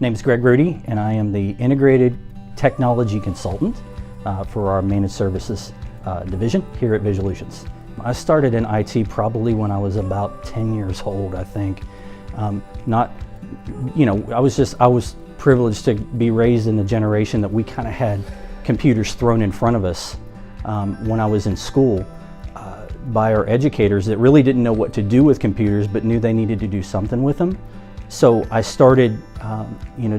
Name's Rudy, and I am the Integrated Technology Consultant for our Managed Services division here at Visualutions. I started in IT probably when I was about 10 years old, I think. I was privileged to be raised in the generation that we kind of had computers thrown in front of us when I was in school by our educators that really didn't know what to do with computers but knew they needed to do something with them. So I started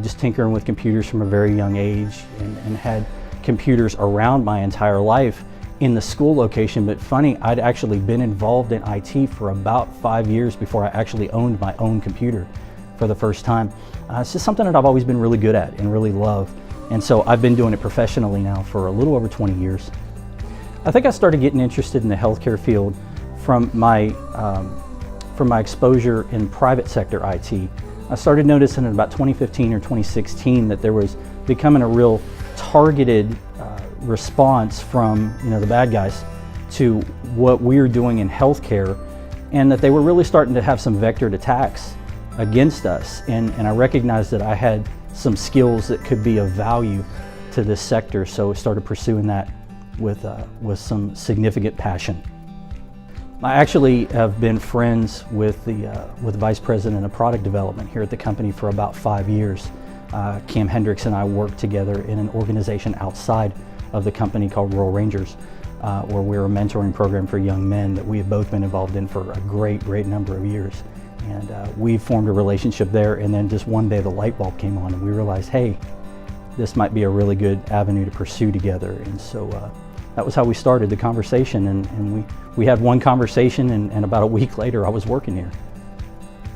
just tinkering with computers from a very young age and had computers around my entire life in the school location. But funny, I'd actually been involved in IT for about 5 years before I actually owned my own computer for the first time. It's just something that I've always been really good at and really love. And so I've been doing it professionally now for a little over 20 years. I think I started getting interested in the healthcare field from my exposure in private sector IT. I started noticing in about 2015 or 2016 that there was becoming a real targeted response from the bad guys to what we were doing in healthcare, and that they were really starting to have some vectored attacks against us. And I recognized that I had some skills that could be of value to this sector, so I started pursuing that with some significant passion. I actually have been friends with the Vice President of Product Development here at the company for about 5 years. Cam Hendricks and I worked together in an organization outside of the company called Rural Rangers, where we're a mentoring program for young men that we have both been involved in for a great number of years. And we formed a relationship there, and then just one day the light bulb came on and we realized, hey, this might be a really good avenue to pursue together. And so that was how we started the conversation, and we had one conversation, and about a week later I was working here.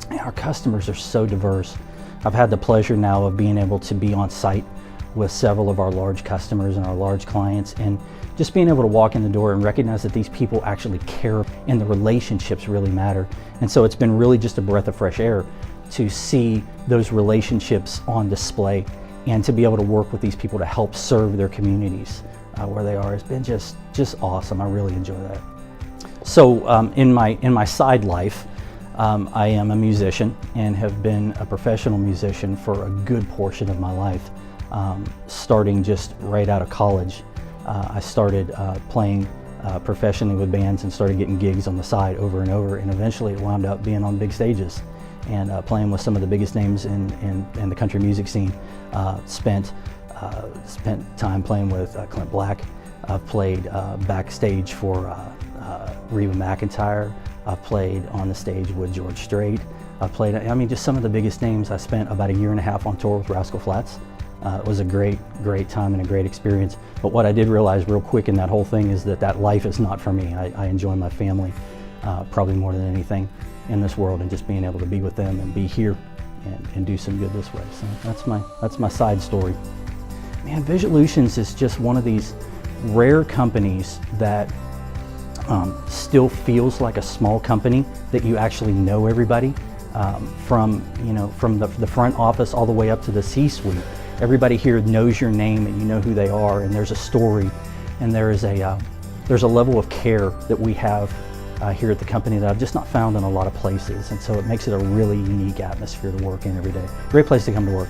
And our customers are so diverse. I've had the pleasure now of being able to be on site with several of our large customers and our large clients, and just being able to walk in the door and recognize that these people actually care and the relationships really matter. And so it's been really just a breath of fresh air to see those relationships on display and to be able to work with these people to help serve their communities where they are. It's been just awesome. I really enjoy that. So in my side life, I am a musician and have been a professional musician for a good portion of my life. Starting just right out of college, I started playing professionally with bands and started getting gigs on the side over and over, and eventually it wound up being on big stages and playing with some of the biggest names in the country music scene. Spent time playing with Clint Black. I've played backstage for Reba McEntire. I've played on the stage with George Strait. I've played, just some of the biggest names. I spent about 1.5 years on tour with Rascal Flatts. It was a great time and a great experience. But what I did realize real quick in that whole thing is that life is not for me. I enjoy my family probably more than anything in this world, and just being able to be with them and be here and do some good this way. So that's my side story. Man, Visualutions is just one of these rare companies that still feels like a small company, that you actually know everybody from the front office all the way up to the C-suite. Everybody here knows your name and you know who they are, and there's a story, and there's a level of care that we have here at the company that I've just not found in a lot of places, and so it makes it a really unique atmosphere to work in every day. Great place to come to work.